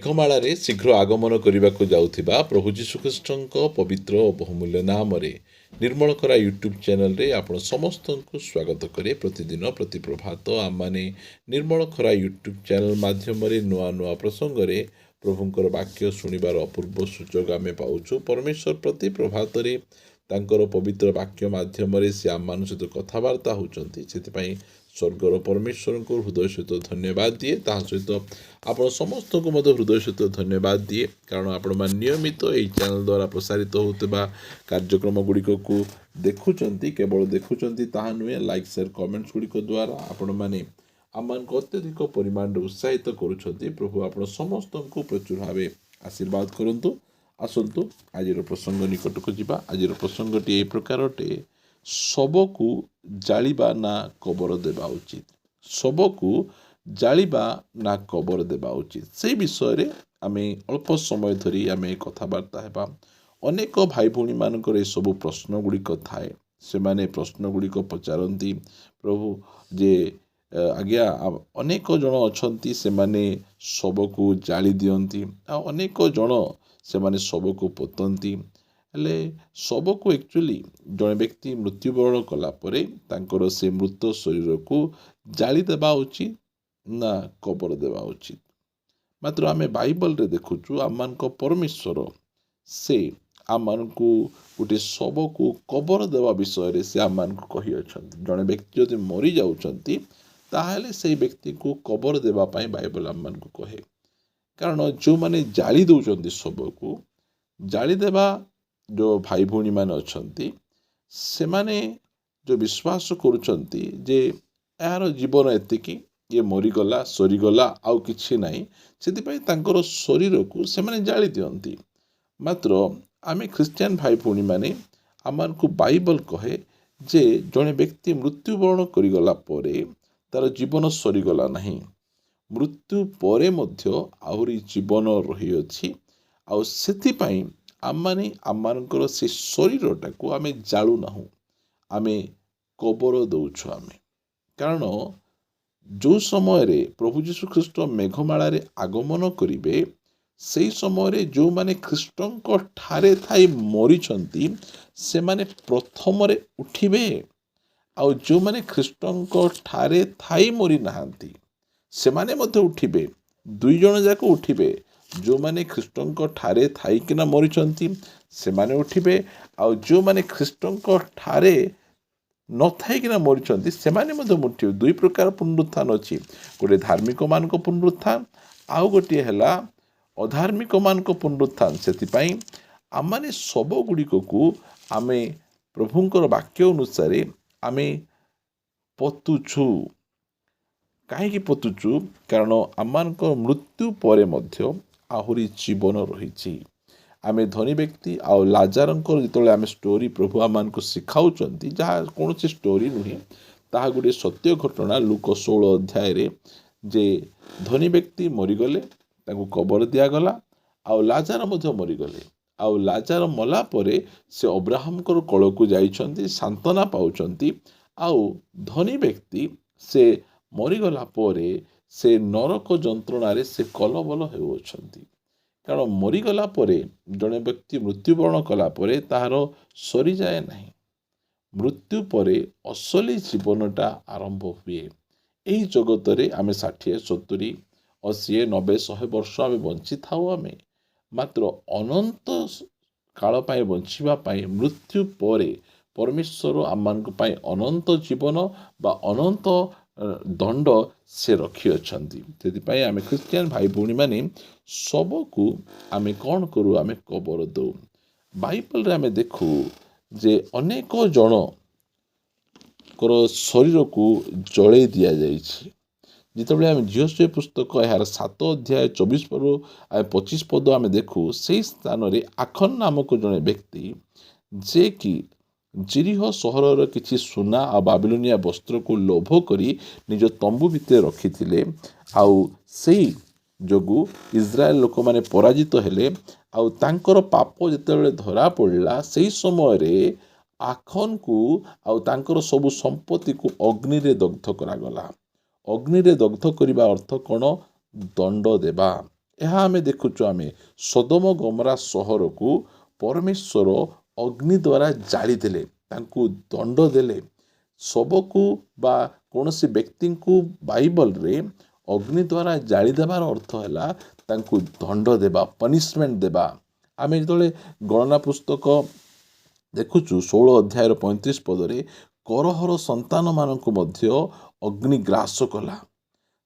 ମେଘମାଳାରେ ଶୀଘ୍ର ଆଗମନ କରିବାକୁ ଯାଉଥିବା ପ୍ରଭୁ ଯୀଶୁଖ୍ରୀଷ୍ଟଙ୍କ ପବିତ୍ର ଓ ବହୁମୂଲ୍ୟ ନାମରେ ନିର୍ମଳକରା ୟୁଟ୍ୟୁବ୍ ଚ୍ୟାନେଲରେ ଆପଣ ସମସ୍ତଙ୍କୁ ସ୍ୱାଗତ କରେ। ପ୍ରତିଦିନ ପ୍ରତି ପ୍ରଭାତ ଆମମାନେ ନିର୍ମଳକରା ୟୁଟ୍ୟୁବ୍ ଚ୍ୟାନେଲ ମାଧ୍ୟମରେ ନୂଆ ନୂଆ ପ୍ରସଙ୍ଗରେ ପ୍ରଭୁଙ୍କର ବାକ୍ୟ ଶୁଣିବାର ଅପୂର୍ବ ସୁଯୋଗ ଆମେ ପାଉଛୁ। ପରମେଶ୍ୱର ପ୍ରତି ପ୍ରଭାତରେ ତାଙ୍କର ପବିତ୍ର ବାକ୍ୟ ମାଧ୍ୟମରେ ସେ ଆମମାନଙ୍କ ସହିତ କଥାବାର୍ତ୍ତା ହେଉଛନ୍ତି। ସେଥିପାଇଁ ସ୍ୱର୍ଗର ପରମେଶ୍ୱରଙ୍କୁ ହୃଦୟ ସହିତ ଧନ୍ୟବାଦ ଦିଏ। ତାହା ସହିତ ଆପଣ ସମସ୍ତଙ୍କୁ ମଧ୍ୟ ହୃଦୟ ସହିତ ଧନ୍ୟବାଦ ଦିଏ, କାରଣ ଆପଣମାନେ ନିୟମିତ ଏହି ଚ୍ୟାନେଲ ଦ୍ୱାରା ପ୍ରସାରିତ ହେଉଥିବା କାର୍ଯ୍ୟକ୍ରମ ଗୁଡ଼ିକକୁ ଦେଖୁଛନ୍ତି। କେବଳ ଦେଖୁଛନ୍ତି ତାହା ନୁହେଁ, ଲାଇକ୍ ସେୟାର କମେଣ୍ଟସ୍ ଗୁଡ଼ିକ ଦ୍ୱାରା ଆପଣମାନେ ଆମମାନଙ୍କୁ ଅତ୍ୟଧିକ ପରିମାଣରେ ଉତ୍ସାହିତ କରୁଛନ୍ତି। ପ୍ରଭୁ ଆପଣ ସମସ୍ତଙ୍କୁ ପ୍ରଚୁର ଭାବେ ଆଶୀର୍ବାଦ କରନ୍ତୁ। ଆସନ୍ତୁ ଆଜିର ପ୍ରସଙ୍ଗ ନିକଟକୁ ଯିବା। ଆଜିର ପ୍ରସଙ୍ଗଟି ଏହି ପ୍ରକାର ଅଟେ, ଶବକୁ ଜାଳିବା ନା କବର ଦେବା ଉଚିତ। ଶବକୁ ଜାଳିବା ନା କବର ଦେବା ଉଚିତ, ସେହି ବିଷୟରେ ଆମେ ଅଳ୍ପ ସମୟ ଧରି ଆମେ କଥାବାର୍ତ୍ତା ହେବା। ଅନେକ ଭାଇ ଭଉଣୀମାନଙ୍କର ଏସବୁ ପ୍ରଶ୍ନ ଗୁଡ଼ିକ ଥାଏ। ସେମାନେ ପ୍ରଶ୍ନ ଗୁଡ଼ିକ ପଚାରନ୍ତି, ପ୍ରଭୁ ଯେ ଆଜ୍ଞା ଅନେକ ଜଣ ଅଛନ୍ତି ସେମାନେ ଶବକୁ ଜାଳି ଦିଅନ୍ତି, ଆଉ ଅନେକ ଜଣ ସେମାନେ ଶବକୁ ପୋତନ୍ତି। ହେଲେ ଶବକୁ ଆକ୍ଚୁଆଲି ଜଣେ ବ୍ୟକ୍ତି ମୃତ୍ୟୁବରଣ କଲା ପରେ ତାଙ୍କର ସେ ମୃତ ଶରୀରକୁ ଜାଳି ଦେବା ଉଚିତ ନା କବର ଦେବା ଉଚିତ। ମାତ୍ର ଆମେ ବାଇବଲରେ ଦେଖୁଛୁ ଆମମାନଙ୍କ ପରମେଶ୍ୱର ସେ ଆମମାନଙ୍କୁ ଗୋଟିଏ ଶବକୁ କବର ଦେବା ବିଷୟରେ ସେ ଆମମାନଙ୍କୁ କହିଅଛନ୍ତି। ଜଣେ ବ୍ୟକ୍ତି ଯଦି ମରିଯାଉଛନ୍ତି ତାହେଲେ ସେହି ବ୍ୟକ୍ତିକୁ କବର ଦେବା ପାଇଁ ବାଇବଲ ଆମମାନଙ୍କୁ କହେ। କାରଣ ଯେଉଁମାନେ ଜାଳି ଦେଉଛନ୍ତି ଶବକୁ, ଜାଳିଦେବା ଯେଉଁ ଭାଇ ଭଉଣୀମାନେ ଅଛନ୍ତି ସେମାନେ ଯେଉଁ ବିଶ୍ୱାସ କରୁଛନ୍ତି ଯେ ଏହାର ଜୀବନ ଏତିକି, ଇଏ ମରିଗଲା ସରିଗଲା ଆଉ କିଛି ନାହିଁ, ସେଥିପାଇଁ ତାଙ୍କର ଶରୀରକୁ ସେମାନେ ଜାଳି ଦିଅନ୍ତି। ମାତ୍ର ଆମେ ଖ୍ରୀଷ୍ଟିଆନ ଭାଇ ଭଉଣୀମାନେ ଆମମାନଙ୍କୁ ବାଇବଲ କହେ ଯେ ଜଣେ ବ୍ୟକ୍ତି ମୃତ୍ୟୁବରଣ କରିଗଲା ପରେ ତାର ଜୀବନ ସରିଗଲା ନାହିଁ, ମୃତ୍ୟୁ ପରେ ମଧ୍ୟ ଆହୁରି ଜୀବନ ରହିଅଛି। ଆଉ ସେଥିପାଇଁ ଆମମାନେ ଆମମାନଙ୍କର ସେ ଶରୀରଟାକୁ ଆମେ ଜାଳୁନାହୁଁ, ଆମେ କବର ଦେଉଛୁ। କାରଣ ଯେଉଁ ସମୟରେ ପ୍ରଭୁ ଯୀଶୁଖ୍ରୀଷ୍ଟ ମେଘମାଳାରେ ଆଗମନ କରିବେ, ସେହି ସମୟରେ ଯେଉଁମାନେ ଖ୍ରୀଷ୍ଟଙ୍କ ଠାରେ ଥାଇ ମରିଛନ୍ତି ସେମାନେ ପ୍ରଥମରେ ଉଠିବେ, ଆଉ ଯେଉଁମାନେ ଖ୍ରୀଷ୍ଟଙ୍କ ଠାରେ ଥାଇ ମରିନାହାନ୍ତି ସେମାନେ ମଧ୍ୟ ଉଠିବେ। ଦୁଇ ଜଣ ଯାକ ଉଠିବେ। ଯେଉଁମାନେ ଖ୍ରୀଷ୍ଟଙ୍କ ଠାରେ ଥାଇକିନା ମରିଛନ୍ତି ସେମାନେ ଉଠିବେ, ଆଉ ଯେଉଁମାନେ ଖ୍ରୀଷ୍ଟଙ୍କ ଠାରେ ନଥାଇକିନା ମରିଛନ୍ତି ସେମାନେ ମଧ୍ୟ ଉଠିବେ। ଦୁଇ ପ୍ରକାର ପୁନରୁତ୍ଥାନ ଅଛି, ଗୋଟିଏ ଧାର୍ମିକମାନଙ୍କ ପୁନରୁତ୍ଥାନ, ଆଉ ଗୋଟିଏ ହେଲା ଅଧାର୍ମିକମାନଙ୍କ ପୁନରୁତ୍ଥାନ। ସେଥିପାଇଁ ଆମମାନେ ଶବ ଗୁଡ଼ିକକୁ ଆମେ ପ୍ରଭୁଙ୍କର ବାକ୍ୟ ଅନୁସାରେ ଆମେ ପୋତୁଛୁ। କାହିଁକି ପୋତୁଛୁ? କାରଣ ଆମମାନଙ୍କ ମୃତ୍ୟୁ ପରେ ମଧ୍ୟ ଆହୁରି ଜୀବନ ରହିଛି। ଆମେ ଧନୀ ବ୍ୟକ୍ତି ଆଉ ଲାଜାରଙ୍କର ଯେତେବେଳେ ଆମେ ଷ୍ଟୋରି ପ୍ରଭୁ ଆମମାନଙ୍କୁ ଶିଖାଉଛନ୍ତି, ଯାହା କୌଣସି ଷ୍ଟୋରି ନୁହେଁ, ତାହା ଗୋଟିଏ ସତ୍ୟ ଘଟଣା। ଲୁକ 16 ଅଧ୍ୟାୟରେ ଯେ ଧନୀ ବ୍ୟକ୍ତି ମରିଗଲେ, ତାଙ୍କୁ କବର ଦିଆଗଲା, ଆଉ ଲାଜାର ମଧ୍ୟ ମରିଗଲେ। ଆଉ ଲାଜାର ମଲା ପରେ ସେ ଅବ୍ରାହମଙ୍କର କୋଳକୁ ଯାଇଛନ୍ତି, ସାନ୍ତ୍ୱନା ପାଉଛନ୍ତି। ଆଉ ଧନୀ ବ୍ୟକ୍ତି ସେ ମରିଗଲା ପରେ ସେ ନରକ ଯନ୍ତ୍ରଣାରେ ସେ କଲବଲ ହେଉଅଛନ୍ତି। କାରଣ ମରିଗଲା ପରେ ଜଣେ ବ୍ୟକ୍ତି ମୃତ୍ୟୁବରଣ କଲା ପରେ ତାହାର ସରିଯାଏ ନାହିଁ, ମୃତ୍ୟୁ ପରେ ଅସଲି ଜୀବନଟା ଆରମ୍ଭ ହୁଏ। ଏହି ଜଗତରେ ଆମେ 60, 70, 80, 90, 100 ବର୍ଷ ଆମେ ବଞ୍ଚିଥାଉ। ଆମେ ମାତ୍ର ଅନନ୍ତ କାଳ ପାଇଁ ବଞ୍ଚିବା ପାଇଁ ମୃତ୍ୟୁ ପରେ ପରମେଶ୍ୱର ଆମମାନଙ୍କ ପାଇଁ ଅନନ୍ତ ଜୀବନ ବା ଅନନ୍ତ ଦଣ୍ଡ ସେ ରଖିଅଛନ୍ତି। ସେଥିପାଇଁ ଆମେ ଖ୍ରୀଷ୍ଟିଆନ ଭାଇ ଭଉଣୀମାନେ ଶବକୁ ଆମେ କ'ଣ କରୁ? ଆମେ କବର ଦେଉ। ବାଇବଲରେ ଆମେ ଦେଖୁ ଯେ ଅନେକ ଜଣଙ୍କର ଶରୀରକୁ ଜଳେଇ ଦିଆଯାଇଛି। ଯେତେବେଳେ ଆମେ ଝିଅସୁଏ ପୁସ୍ତକ ଏହାର 7 ଅଧ୍ୟାୟ 24-25 ପଦ ଆମେ ଦେଖୁ, ସେହି ସ୍ଥାନରେ ଆଖନ ନାମକ ଜଣେ ବ୍ୟକ୍ତି ଯେ କି ଜିରିହ ସହରର କିଛି ସୁନା ଆଉ ବାବିଲୋନିଆ ବସ୍ତ୍ରକୁ ଲୋଭ କରି ନିଜ ତମ୍ବୁ ଭିତରେ ରଖିଥିଲେ। ଆଉ ସେହି ଯୋଗୁଁ ଇସ୍ରାଏଲ ଲୋକମାନେ ପରାଜିତ ହେଲେ। ଆଉ ତାଙ୍କର ପାପ ଯେତେବେଳେ ଧରା ପଡ଼ିଲା, ସେହି ସମୟରେ ଆଖନକୁ ଆଉ ତାଙ୍କର ସବୁ ସମ୍ପତ୍ତିକୁ ଅଗ୍ନିରେ ଦଗ୍ଧ କରାଗଲା। ଅଗ୍ନିରେ ଦଗ୍ଧ କରିବା ଅର୍ଥ କ'ଣ? ଦଣ୍ଡ ଦେବା। ଏହା ଆମେ ଦେଖୁଛୁ ଆମେ ସୋଦମ ଗମରା ସହରକୁ ପରମେଶ୍ୱର ଅଗ୍ନି ଦ୍ୱାରା ଜାଳିଦେଲେ, ତାଙ୍କୁ ଦଣ୍ଡ ଦେଲେ। ଶବକୁ ବା କୌଣସି ବ୍ୟକ୍ତିଙ୍କୁ ବାଇବଲରେ ଅଗ୍ନି ଦ୍ୱାରା ଜାଳିଦେବାର ଅର୍ଥ ହେଲା ତାଙ୍କୁ ଦଣ୍ଡ ଦେବା, ପନିସମେଣ୍ଟ ଦେବା। ଆମେ ଯେତେବେଳେ ଗଣନା ପୁସ୍ତକ ଦେଖୁଛୁ 16 ଅଧ୍ୟାୟର 35 ପଦରେ କରହର ସନ୍ତାନମାନଙ୍କୁ ମଧ୍ୟ ଅଗ୍ନି ଗ୍ରାସ କଲା।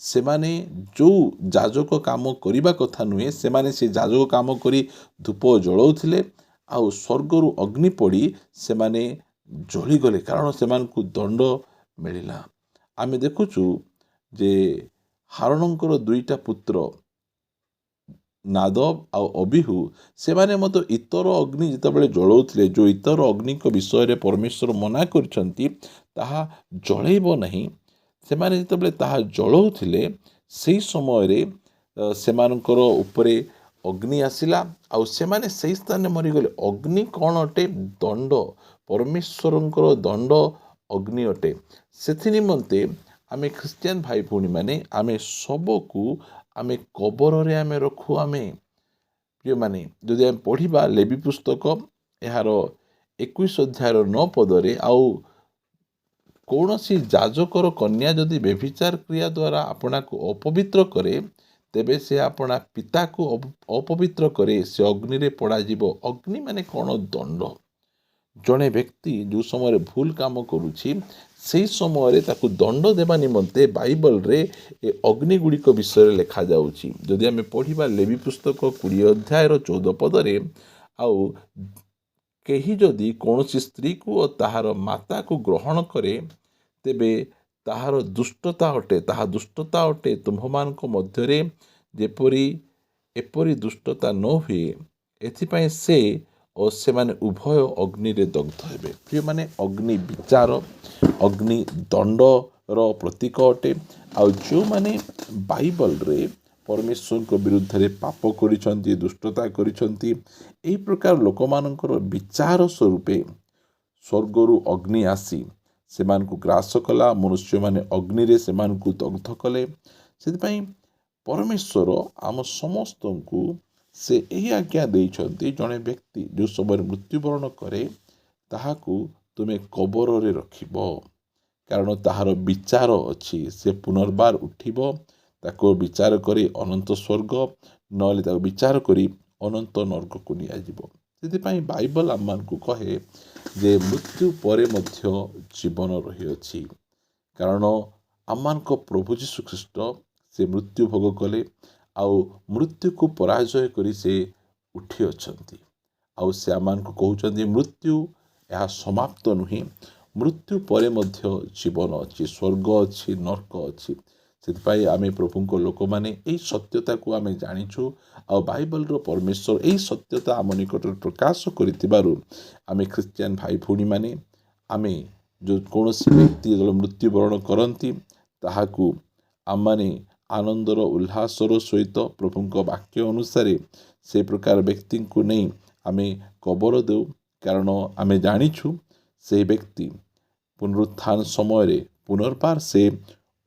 ସେମାନେ ଯେଉଁ ଯାଜକ କାମ କରିବା କଥା ନୁହେଁ, ସେମାନେ ସେ ଯାଜକ କାମ କରି ଧୂପ ଜଳାଉଥିଲେ, ଆଉ ସ୍ୱର୍ଗରୁ ଅଗ୍ନି ପଡ଼ି ସେମାନେ ଜଳିଗଲେ, କାରଣ ସେମାନଙ୍କୁ ଦଣ୍ଡ ମିଳିଲା। ଆମେ ଦେଖୁଛୁ ଯେ ହାରଣଙ୍କର 2ଟା ପୁତ୍ର ନାଦବ ଆଉ ଅବିହୁ, ସେମାନେ ମଧ୍ୟ ଇତର ଅଗ୍ନି ଯେତେବେଳେ ଜଳାଉଥିଲେ, ଯେଉଁ ଇତର ଅଗ୍ନିଙ୍କ ବିଷୟରେ ପରମେଶ୍ୱର ମନା କରିଛନ୍ତି ତାହା ଜଳେଇବ ନାହିଁ, ସେମାନେ ଯେତେବେଳେ ତାହା ଜଳାଉଥିଲେ ସେହି ସମୟରେ ସେମାନଙ୍କର ଉପରେ ଅଗ୍ନି ଆସିଲା ଆଉ ସେମାନେ ସେହି ସ୍ଥାନରେ ମରିଗଲେ। ଅଗ୍ନି କ'ଣ ଅଟେ? ଦଣ୍ଡ, ପରମେଶ୍ୱରଙ୍କର ଦଣ୍ଡ ଅଗ୍ନି ଅଟେ। ସେଥି ନିମନ୍ତେ ଆମେ ଖ୍ରୀଷ୍ଟିଆନ ଭାଇ ଭଉଣୀମାନେ ଆମେ ଶବକୁ ଆମେ କବରରେ ଆମେ ରଖୁ। ଆମେ ପ୍ରିୟମାନେ ଯଦି ଆମେ ପଢ଼ିବା ଲେବି ପୁସ୍ତକ ଏହାର 21 ଅଧ୍ୟାୟର 9 ପଦରେ, ଆଉ କୌଣସି ଯାଜକର କନ୍ୟା ଯଦି ବ୍ୟଭିଚାର କ୍ରିୟା ଦ୍ୱାରା ଆପଣାକୁ ଅପବିତ୍ର କରେ, ତେବେ ସେ ଆପଣା ପିତାକୁ ଅପବିତ୍ର କରେ, ସେ ଅଗ୍ନିରେ ପୋଡ଼ାଯିବ। ଅଗ୍ନି ମାନେ କ'ଣ? ଦଣ୍ଡ। ଜଣେ ବ୍ୟକ୍ତି ଯେଉଁ ସମୟରେ ଭୁଲ କାମ କରୁଛି ସେହି ସମୟରେ ତାକୁ ଦଣ୍ଡ ଦେବା ନିମନ୍ତେ ବାଇବଲରେ ଏ ଅଗ୍ନି ଗୁଡ଼ିକ ବିଷୟରେ ଲେଖାଯାଉଛି। ଯଦି ଆମେ ପଢ଼ିବା ଲେବି ପୁସ୍ତକ 20 ଅଧ୍ୟାୟର 14 ପଦରେ, ଆଉ କେହି ଯଦି କୌଣସି ସ୍ତ୍ରୀକୁ ଓ ତାହାର ମାତାକୁ ଗ୍ରହଣ କରେ, ତେବେ ତାହାର ଦୁଷ୍ଟତା ଅଟେ, ତାହା ଦୁଷ୍ଟତା ଅଟେ। ତୁମ୍ଭମାନଙ୍କ ମଧ୍ୟରେ ଯେପରି ଏପରି ଦୁଷ୍ଟତା ନ ହୁଏ, ଏଥିପାଇଁ ସେ ଓ ସେମାନେ ଉଭୟ ଅଗ୍ନିରେ ଦଗ୍ଧ ହେବେ। ପ୍ରିୟମାନେ, ଅଗ୍ନି ବିଚାର, ଅଗ୍ନି ଦଣ୍ଡର ପ୍ରତୀକ ଅଟେ। ଆଉ ଯେଉଁମାନେ ବାଇବଲରେ ପରମେଶ୍ୱରଙ୍କ ବିରୁଦ୍ଧରେ ପାପ କରିଛନ୍ତି, ଦୁଷ୍ଟତା କରିଛନ୍ତି, ଏହି ପ୍ରକାର ଲୋକମାନଙ୍କର ବିଚାର ସ୍ୱରୂପେ ସ୍ୱର୍ଗରୁ ଅଗ୍ନି ଆସି ସେମାନଙ୍କୁ ଗ୍ରାସ କଲା। ମନୁଷ୍ୟମାନେ ଅଗ୍ନିରେ ସେମାନଙ୍କୁ ଦଗ୍ଧ କଲେ। ସେଥିପାଇଁ ପରମେଶ୍ୱର ଆମ ସମସ୍ତଙ୍କୁ ସେ ଏହି ଆଜ୍ଞା ଦେଇଛନ୍ତି, ଜଣେ ବ୍ୟକ୍ତି ଯେଉଁ ସମୟରେ ମୃତ୍ୟୁବରଣ କରେ ତାହାକୁ ତୁମେ କବରରେ ରଖିବ, କାରଣ ତାହାର ବିଚାର ଅଛି। ସେ ପୁନର୍ବାର ଉଠିବ, ତାକୁ ବିଚାର କରି ଅନନ୍ତ ସ୍ୱର୍ଗ, ନହେଲେ ତାକୁ ବିଚାର କରି ଅନନ୍ତ ନର୍କକୁ ନିଆଯିବ। ସେଥିପାଇଁ ବାଇବଲ ଆମମାନଙ୍କୁ କହେ ଯେ ମୃତ୍ୟୁ ପରେ ମଧ୍ୟ ଜୀବନ ରହିଅଛି, କାରଣ ଆମମାନଙ୍କ ପ୍ରଭୁ ଯୀଶୁଖ୍ରୀଷ୍ଟ ସେ ମୃତ୍ୟୁ ଭୋଗ କଲେ ଆଉ ମୃତ୍ୟୁକୁ ପରାଜୟ କରି ସେ ଉଠି ଅଛନ୍ତି। ଆଉ ସେ ଆମମାନଙ୍କୁ କହୁଛନ୍ତି ମୃତ୍ୟୁ ଏହା ସମାପ୍ତ ନୁହେଁ, ମୃତ୍ୟୁ ପରେ ମଧ୍ୟ ଜୀବନ ଅଛି, ସ୍ୱର୍ଗ ଅଛି, ନର୍କ ଅଛି। ସେଥିପାଇଁ ଆମେ ପ୍ରଭୁଙ୍କ ଲୋକମାନେ ଏହି ସତ୍ୟତାକୁ ଆମେ ଜାଣିଛୁ, ଆଉ ବାଇବଲର ପରମେଶ୍ୱର ଏହି ସତ୍ୟତା ଆମ ନିକଟରେ ପ୍ରକାଶ କରିଥିବାରୁ ଆମେ ଖ୍ରୀଷ୍ଟିଆନ ଭାଇ ଭଉଣୀମାନେ ଆମେ ଯେଉଁ କୌଣସି ବ୍ୟକ୍ତି ଯେତେବେଳେ ମୃତ୍ୟୁବରଣ କରନ୍ତି ତାହାକୁ ଆମମାନେ ଆନନ୍ଦର ଉଲ୍ଲାସର ସହିତ ପ୍ରଭୁଙ୍କ ବାକ୍ୟ ଅନୁସାରେ ସେ ପ୍ରକାର ବ୍ୟକ୍ତିଙ୍କୁ ନେଇ ଆମେ କବର ଦେଉ, କାରଣ ଆମେ ଜାଣିଛୁ ସେହି ବ୍ୟକ୍ତି ପୁନରୁତ୍ଥାନ ସମୟରେ ପୁନର୍ବାର ସେ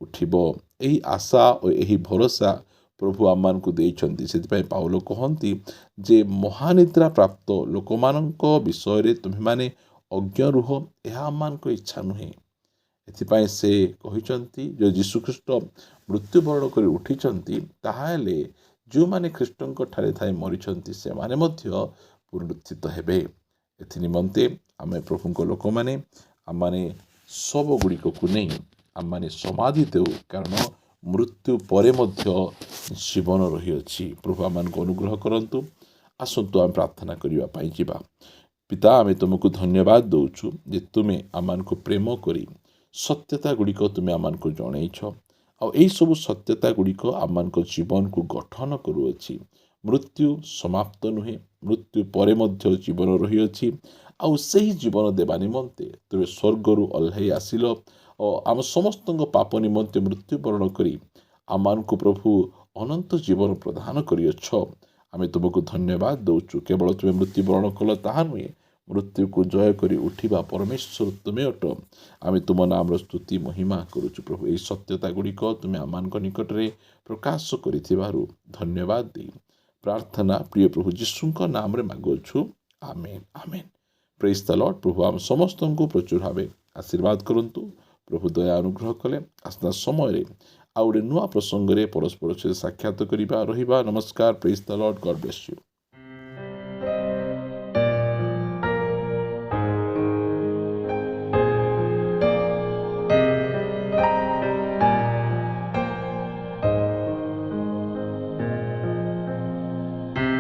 ଉଠିବ। ଏହି ଆଶା ଓ ଏହି ଭରସା ପ୍ରଭୁ ଆମମାନଙ୍କୁ ଦେଇଛନ୍ତି। ସେଥିପାଇଁ ପାଉଲ କହନ୍ତି ଯେ ମହାନିଦ୍ରା ପ୍ରାପ୍ତ ଲୋକମାନଙ୍କ ବିଷୟରେ ତୁମେମାନେ ଅଜ୍ଞ ରୁହ, ଏହା ଆମମାନଙ୍କ ଇଚ୍ଛା ନୁହେଁ। ଏଥିପାଇଁ ସେ କହିଛନ୍ତି ଯେ ଯୀଶୁଖ୍ରୀଷ୍ଟ ମୃତ୍ୟୁବରଣ କରି ଉଠିଛନ୍ତି, ତାହେଲେ ଯେଉଁମାନେ ଖ୍ରୀଷ୍ଟଙ୍କ ଠାରେ ଥାଇ ମରିଛନ୍ତି ସେମାନେ ମଧ୍ୟ ପୁନରୁତ୍ଥିତ ହେବେ। ଏଥି ନିମନ୍ତେ ଆମେ ପ୍ରଭୁଙ୍କ ଲୋକମାନେ ଆମମାନେ ଶବ ଗୁଡ଼ିକକୁ ନେଇ ଆମମାନେ ସମାଧି ଦେଉ, କାରଣ ମୃତ୍ୟୁ ପରେ ମଧ୍ୟ ଜୀବନ ରହିଅଛି। ପ୍ରଭୁ ଆମମାନଙ୍କୁ ଅନୁଗ୍ରହ କରନ୍ତୁ। ଆସନ୍ତୁ ଆମେ ପ୍ରାର୍ଥନା କରିବା ପାଇଁ ଯିବା। ପିତା, ଆମେ ତୁମକୁ ଧନ୍ୟବାଦ ଦେଉଛୁ ଯେ ତୁମେ ଆମମାନଙ୍କୁ ପ୍ରେମ କରି ସତ୍ୟତା ଗୁଡ଼ିକ ତୁମେ ଆମମାନଙ୍କୁ ଜଣେଇଛ, ଆଉ ଏହିସବୁ ସତ୍ୟତା ଗୁଡ଼ିକ ଆମମାନଙ୍କ ଜୀବନକୁ ଗଠନ କରୁଅଛି। ମୃତ୍ୟୁ ସମାପ୍ତ ନୁହେଁ, ମୃତ୍ୟୁ ପରେ ମଧ୍ୟ ଜୀବନ ରହିଅଛି, ଆଉ ସେହି ଜୀବନ ଦେବା ନିମନ୍ତେ ତୁମେ ସ୍ୱର୍ଗରୁ ଓହ୍ଲାଇ ଆସିଲ ଓ ଆମ ସମସ୍ତଙ୍କ ପାପ ନିମନ୍ତେ ମୃତ୍ୟୁବରଣ କରି ଆମମାନଙ୍କୁ ପ୍ରଭୁ ଅନନ୍ତ ଜୀବନ ପ୍ରଦାନ କରିଅଛ। ଆମେ ତୁମକୁ ଧନ୍ୟବାଦ ଦେଉଛୁ। କେବଳ ତୁମେ ମୃତ୍ୟୁବରଣ କଲ ତାହା ନୁହେଁ, ମୃତ୍ୟୁକୁ ଜୟ କରି ଉଠିବା ପରମେଶ୍ୱର ତୁମେ ଅଟ। ଆମେ ତୁମ ନାମର ସ୍ତୁତି ମହିମା କରୁଛୁ ପ୍ରଭୁ। ଏହି ସତ୍ୟତା ଗୁଡ଼ିକ ତୁମେ ଆମମାନଙ୍କ ନିକଟରେ ପ୍ରକାଶ କରିଥିବାରୁ ଧନ୍ୟବାଦ ଦେଇ ପ୍ରାର୍ଥନା ପ୍ରିୟ ପ୍ରଭୁ ଯୀଶୁଙ୍କ ନାମରେ ମାଗୁଅଛୁ, ଆମେନ୍ ଆମେନ୍। ପ୍ରେଜ୍ ଦ ଲର୍ଡ। ପ୍ରଭୁ ଆମ ସମସ୍ତଙ୍କୁ ପ୍ରଚୁର ଭାବେ ଆଶୀର୍ବାଦ କରନ୍ତୁ। ପ୍ରଭୁ ଦୟା ଅନୁଗ୍ରହ କଲେ ଆସନ୍ତା ସମୟରେ ଆଉ ଗୋଟେ ନୂଆ ପ୍ରସଙ୍ଗରେ ପରସ୍ପର ସହିତ ସାକ୍ଷାତ କରିବା ରହିବା। ନମସ୍କାର। Praise the Lord. God bless you.